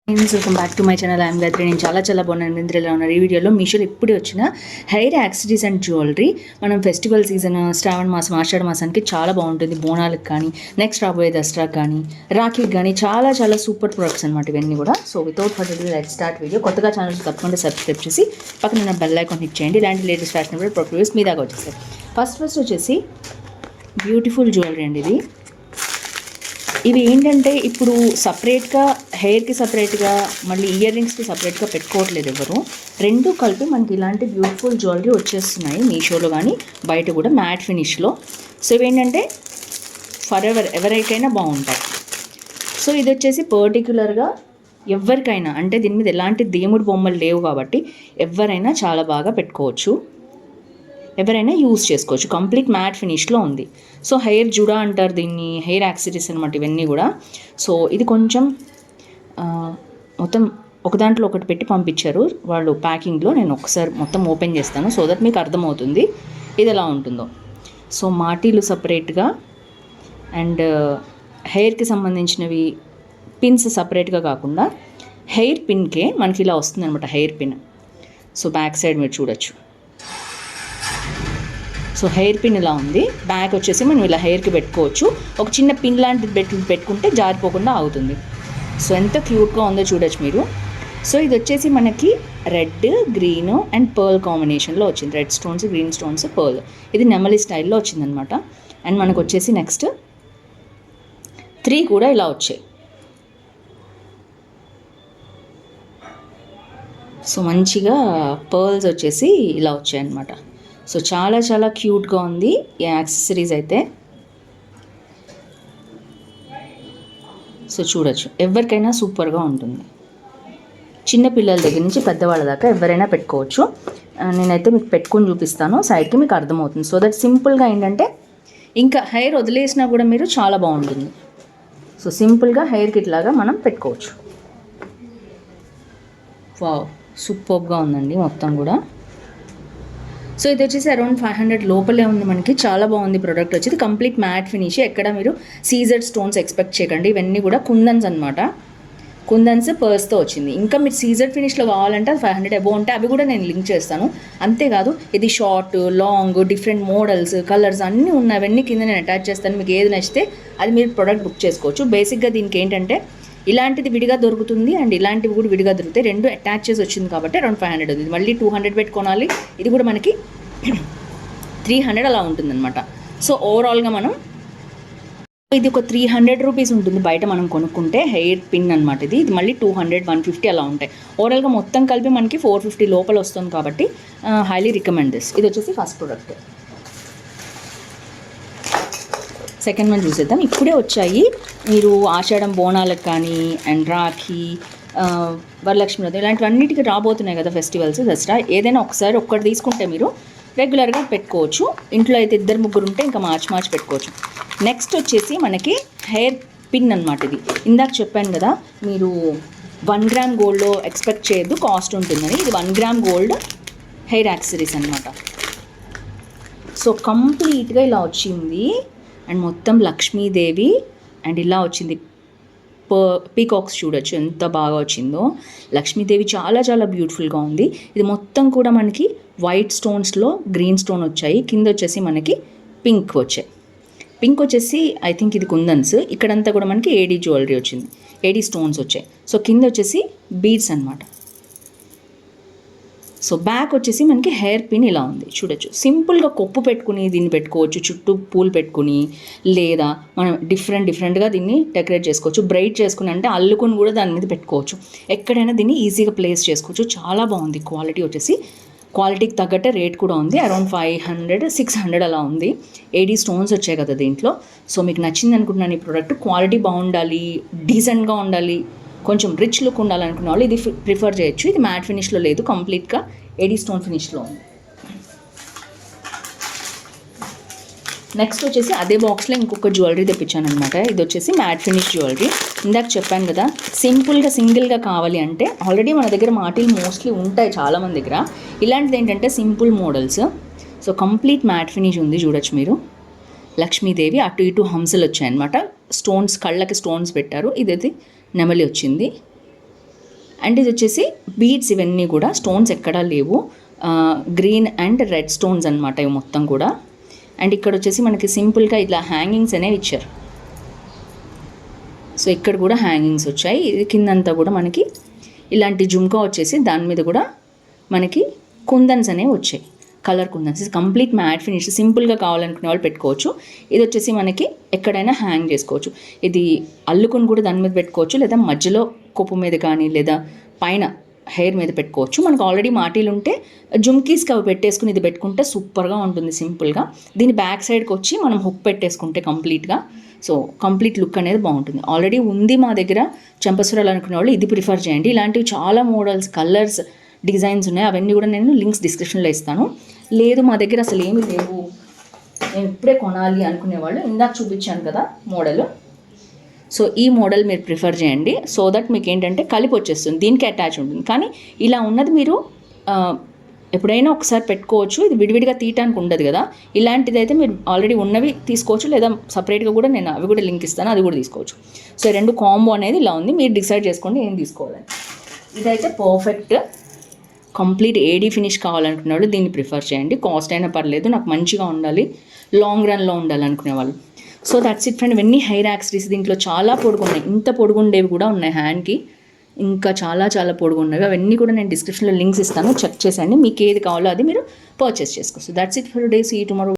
Welcome back to my channel. I'm Gayatri. నేను చాలా బాగున్నాను. నిద్రలో ఉన్న ఈ వీడియోలో మీషోలో ఇప్పుడే వచ్చిన హెయిర్ యాక్సెసరీస్ అండ్ జ్యువెలరీ. మనం ఫెస్టివల్ సీజన్ శ్రావణ మాసం ఆషాఢ మాసానికి చాలా బాగుంటుంది. బోనాలకు కానీ, నెక్స్ట్ రాబోయే దసరాకి కానీ, రాఖీకి కానీ చాలా సూపర్ ప్రొడక్ట్స్ అనమాట ఇవన్నీ కూడా. So without further due let's start video. కొత్తగా ఛానల్ తప్పకుండా సబ్స్క్రైబ్ చేసి పక్కన ఉన్న బెల్ ఐకాన్ హిట్ చేయండి. ఇలాంటి లేటెస్ట్ ఫ్యాషన్ కూడా ప్రొడక్ట్స్ మీ దాకా వచ్చేస్తాయి. ఫస్ట్ వచ్చేసి బ్యూటిఫుల్ జ్యువెలరీ అండి. ఇవి ఏంటంటే ఇప్పుడు సపరేట్గా హెయిర్కి సపరేట్గా మళ్ళీ ఇయర్ రింగ్స్కి సపరేట్గా పెట్టుకోవట్లేదు ఎవరు. రెండు కలిపి మనకి ఇలాంటి బ్యూటిఫుల్ జ్యువెలరీ వచ్చేస్తున్నాయి మీషోలో కానీ బయట కూడా మ్యాట్ ఫినిష్లో. సో ఇవేంటంటే ఫర్ ఎవరికైనా బాగుంటాయి. సో ఇది వచ్చేసి పర్టిక్యులర్గా ఎవరికైనా, అంటే దీని మీద ఎలాంటి దేవుడి బొమ్మలు లేవు కాబట్టి ఎవరైనా చాలా బాగా పెట్టుకోవచ్చు, ఎవరైనా యూజ్ చేసుకోవచ్చు. కంప్లీట్ మ్యాట్ ఫినిష్లో ఉంది. సో హెయిర్ జుడా అంటారు దీన్ని, హెయిర్ యాక్సెసరీస్ అనమాట ఇవన్నీ కూడా. సో ఇది కొంచెం మొత్తం ఒక దాంట్లో ఒకటి పెట్టి పంపించారు వాళ్ళు ప్యాకింగ్లో. నేను ఒకసారి మొత్తం ఓపెన్ చేస్తాను సో దట్ మీకు అర్థమవుతుంది ఇది ఎలా ఉంటుందో. సో మాటీలు సపరేట్గా అండ్ హెయిర్కి సంబంధించినవి పిన్స్ సపరేట్గా కాకుండా హెయిర్ పిన్కే మనకి ఇలా వస్తుంది అనమాట, hair pin. So back side మీరు చూడొచ్చు. సో హెయిర్ పిన్ ఇలా ఉంది. బ్యాక్ వచ్చేసి మనం ఇలా హెయిర్కి పెట్టుకోవచ్చు. ఒక చిన్న పిన్ లాంటిది పెట్టుకుంటే జారిపోకుండా అవుతుంది. సో ఎంత క్యూట్గా ఉందో చూడొచ్చు మీరు. సో ఇది వచ్చేసి మనకి రెడ్, గ్రీన్ అండ్ పర్ల్ కాంబినేషన్లో వచ్చింది. Red stones, green stones, pearl. ఇది నెమలి స్టైల్లో వచ్చిందనమాట. అండ్ మనకు వచ్చేసి నెక్స్ట్ 3 కూడా ఇలా వచ్చాయి. సో మంచిగా పర్ల్స్ వచ్చేసి ఇలా వచ్చాయన్నమాట. సో చాలా క్యూట్గా ఉంది ఈ యాక్సెసరీస్ అయితే. సో చూడొచ్చు, ఎవరికైనా సూపర్గా ఉంటుంది. చిన్న పిల్లల దగ్గర నుంచి పెద్దవాళ్ళ దాకా ఎవరైనా పెట్టుకోవచ్చు. నేనైతే మీకు పెట్టుకొని చూపిస్తాను, సైడ్కి మీకు అర్థమవుతుంది. సో దట్ సింపుల్గా ఏంటంటే ఇంకా హెయిర్ వదిలేసినా కూడా మీరు చాలా బాగుంటుంది. సో సింపుల్గా హెయిర్కి ఇట్లాగా మనం పెట్టుకోవచ్చు. వావ్, సూపర్గా ఉందండి మొత్తం కూడా. సో ఇది వచ్చేసి అరౌండ్ 500 లోపలే ఉంది మనకి. చాలా బాగుంది ప్రోడక్ట్ వచ్చేది. Complete mat finish. ఎక్కడ మీరు సీజర్ స్టోన్స్ ఎక్స్పెక్ట్ చేయకండి. ఇవన్నీ కూడా కుందన్స్ అనమాట. కుందన్స్ పర్స్తో వచ్చింది. ఇంకా మీరు సీజర్ ఫినిష్లో కావాలంటే అది 500 అబోవ్ ఉంటే అవి కూడా నేను లింక్ చేస్తాను. అంతేకాదు ఇది short, long, different models, colours అన్నీ ఉన్నాయి. అవన్నీ కింద నేను అటాచ్ చేస్తాను. మీకు ఏది నచ్చితే అది మీరు ప్రోడక్ట్ బుక్ చేసుకోవచ్చు. బేసిక్గా దీనికి ఏంటంటే ఇలాంటిది విడిగా దొరుకుతుంది అండ్ ఇలాంటివి కూడా విడిగా దొరుకుతాయి. రెండు అటాచ్ చేసి వచ్చింది కాబట్టి అరౌండ్ 500 ఉంది. మళ్ళీ 200 పెట్టుకోవాలి. ఇది కూడా మనకి 300 అలా ఉంటుందన్నమాట. సో ఓవరాల్గా మనం ఇది ఒక 300 రూపీస్ ఉంటుంది బయట మనం కొనుక్కుంటే. హెయిర్ పిన్ అనమాట ఇది. ఇది మళ్ళీ 200, 150 అలా ఉంటాయి. ఓవరాల్గా మొత్తం కలిపి మనకి 450 లోపల వస్తుంది కాబట్టి హైలీ రికమెండ్ దిస్. ఇది వచ్చేసి ఫస్ట్ ప్రోడక్ట్. సెకండ్ వన్ చూసేద్దాం. ఇప్పుడే వచ్చాయి. మీరు ఆషాఢం బోనాలకు కానీ అండ్ రాఖీ, వరలక్ష్మి వ్రతం ఇలాంటివన్నిటికీ రాబోతున్నాయి కదా ఫెస్టివల్స్, దసరా. ఏదైనా ఒకసారి ఒక్కటి తీసుకుంటే మీరు రెగ్యులర్గా పెట్టుకోవచ్చు. ఇంట్లో అయితే 2-3 ఉంటే ఇంకా మార్చి పెట్టుకోవచ్చు. నెక్స్ట్ వచ్చేసి మనకి హెయిర్ పిన్ అనమాట ఇది. ఇందాక చెప్పాను కదా మీరు 1 గ్రామ్ గోల్డ్లో ఎక్స్పెక్ట్ చేయొద్దు, కాస్ట్ ఉంటుందని. ఇది 1 గ్రామ్ గోల్డ్ హెయిర్ యాక్సెసరీస్ అనమాట. సో కంప్లీట్గా ఇలా వచ్చింది అండ్ మొత్తం లక్ష్మీదేవి అండ్ ఇలా వచ్చింది. పీకాక్స్ చూడొచ్చు ఎంత బాగా వచ్చిందో. లక్ష్మీదేవి చాలా బ్యూటిఫుల్గా ఉంది. ఇది మొత్తం కూడా మనకి వైట్ స్టోన్స్లో గ్రీన్ స్టోన్ వచ్చాయి. కింద వచ్చేసి మనకి పింక్ వచ్చాయి. పింక్ వచ్చేసి ఐ థింక్ ఇది కుందన్స్. ఇక్కడంతా కూడా మనకి ఏడీ జ్యువెలరీ వచ్చింది, ఏడీ స్టోన్స్ వచ్చాయి. సో కింద వచ్చేసి బీడ్స్ అనమాట. సో బ్యాక్ వచ్చేసి మనకి హెయిర్ పిన్ ఇలా ఉంది చూడొచ్చు. సింపుల్గా కొప్పు పెట్టుకుని దీన్ని పెట్టుకోవచ్చు, చుట్టూ పూలు పెట్టుకుని, లేదా మనం డిఫరెంట్గా దీన్ని డెకరేట్ చేసుకోవచ్చు. బ్రైట్ చేసుకుని అంటే అల్లుకొని కూడా దాని మీద పెట్టుకోవచ్చు. ఎక్కడైనా దీన్ని ఈజీగా ప్లేస్ చేసుకోవచ్చు. చాలా బాగుంది. క్వాలిటీ వచ్చేసి క్వాలిటీకి తగ్గట్టే రేట్ కూడా ఉంది. అరౌండ్ 500, 600 అలా ఉంది. ఏడీ స్టోన్స్ వచ్చాయి కదా దీంట్లో. సో మీకు నచ్చింది అనుకుంటున్నాను ఈ ప్రోడక్ట్. క్వాలిటీ బాగుండాలి, డీసెంట్గా ఉండాలి, కొంచెం రిచ్ లుక్ ఉండాలనుకున్న వాళ్ళు ఇది ప్రిఫర్ చేయొచ్చు. ఇది మ్యాట్ ఫినిష్లో లేదు, కంప్లీట్గా ఏడీ స్టోన్ ఫినిష్లో ఉంది. నెక్స్ట్ వచ్చేసి అదే బాక్స్లో ఇంకొక జ్యువెలరీ తెప్పించాను అనమాట. ఇది వచ్చేసి మ్యాట్ ఫినిష్ జ్యువెలరీ. ఇందాక చెప్పాను కదా సింగిల్గా కావాలి అంటే ఆల్రెడీ మన దగ్గర మాటీలు మోస్ట్లీ ఉంటాయి చాలామంది దగ్గర. ఇలాంటిది ఏంటంటే simple models. So complete mat finish ఉంది చూడొచ్చు మీరు. లక్ష్మీదేవి అటు ఇటు హంసలు వచ్చాయన్నమాట. స్టోన్స్, కళ్ళకి స్టోన్స్ పెట్టారు. ఇదైతే నెమలి వచ్చింది. అండ్ ఇది వచ్చేసి బీడ్స్, ఇవన్నీ కూడా స్టోన్స్ ఎక్కడా లేవు, గ్రీన్ అండ్ రెడ్ స్టోన్స్ అనమాట ఇవి మొత్తం కూడా. అండ్ ఇక్కడ వచ్చేసి మనకి సింపుల్గా ఇట్లా హ్యాంగింగ్స్ అనేవి ఇచ్చారు. సో ఇక్కడ కూడా హ్యాంగింగ్స్ వచ్చాయి. ఇది కిందంతా కూడా మనకి ఇలాంటి జుమ్కా వచ్చేసి దాని మీద కూడా మనకి కుందన్స్ అనేవి వచ్చాయి, కలర్ కుందన్స్. ఇది కంప్లీట్ మ్యాట్ ఫినిష్, సింపుల్గా కావాలనుకునే వాళ్ళు పెట్టుకోవచ్చు. ఇది వచ్చేసి మనకి ఎక్కడైనా హ్యాంగ్ చేసుకోవచ్చు. ఇది అల్లుకొని కూడా దాని మీద పెట్టుకోవచ్చు, లేదా మధ్యలో కొప్పు మీద కానీ లేదా పైన హెయిర్ మీద పెట్టుకోవచ్చు. మనకు ఆల్రెడీ మాటీలు ఉంటే జుమ్కీస్కి అవి పెట్టేసుకుని ఇది పెట్టుకుంటే సూపర్గా ఉంటుంది సింపుల్గా. దీని బ్యాక్ సైడ్కి వచ్చి మనం హుక్ పెట్టేసుకుంటే కంప్లీట్గా, సో కంప్లీట్ లుక్ అనేది బాగుంటుంది. ఆల్రెడీ ఉంది మా దగ్గర చెంపస్వరాలు అనుకునే వాళ్ళు ఇది ప్రిఫర్ చేయండి. ఇలాంటివి చాలా మోడల్స్, కలర్స్, డిజైన్స్ ఉన్నాయి. అవన్నీ కూడా నేను లింక్స్ డిస్క్రిప్షన్లో ఇస్తాను. లేదు మా దగ్గర అసలు ఏమీ లేవు, నేను ఇప్పుడే కొనాలి అనుకునే వాళ్ళు ఇందాక చూపించాను కదా మోడల్, సో ఈ మోడల్ మీరు ప్రిఫర్ చేయండి. సో దట్ మీకు ఏంటంటే కలిపి వచ్చేస్తుంది, దీనికి అటాచ్ ఉంటుంది. కానీ ఇలా ఉన్నది మీరు ఎప్పుడైనా ఒకసారి పెట్టుకోవచ్చు, ఇది విడివిడిగా తీయటానికి ఉండదు కదా. ఇలాంటిది అయితే మీరు ఆల్రెడీ ఉన్నవి తీసుకోవచ్చు, లేదా సపరేట్గా కూడా నేను అవి కూడా లింక్ ఇస్తాను, అది కూడా తీసుకోవచ్చు. సో రెండు కాంబో అనేది ఇలా ఉంది, మీరు డిసైడ్ చేసుకోండి ఏం తీసుకోవాలని. ఇదైతే పర్ఫెక్ట్ కంప్లీట్ ఏడీ ఫినిష్ కావాలనుకున్నాడు దీన్ని ప్రిఫర్ చేయండి. కాస్ట్ అయినా పర్లేదు, నాకు మంచిగా ఉండాలి, లాంగ్ రన్లో ఉండాలి అనుకునే వాళ్ళు. So that's it friend. ఇవన్నీ హెయిర్ యాక్సరీస్. దీంట్లో చాలా పొడుగున్నాయి, ఇంత పొడుగుండేవి కూడా ఉన్నాయి హ్యాండ్కి, ఇంకా చాలా చాలా పొడుగున్నవి. అవన్నీ కూడా నేను డిస్క్రిప్షన్లో లింక్స్ ఇస్తాను, చెక్ చేసండి. మీకు ఏది కావాలో అది మీరు పర్చేస్ చేసుకోవచ్చు. That's it for today. See you tomorrow.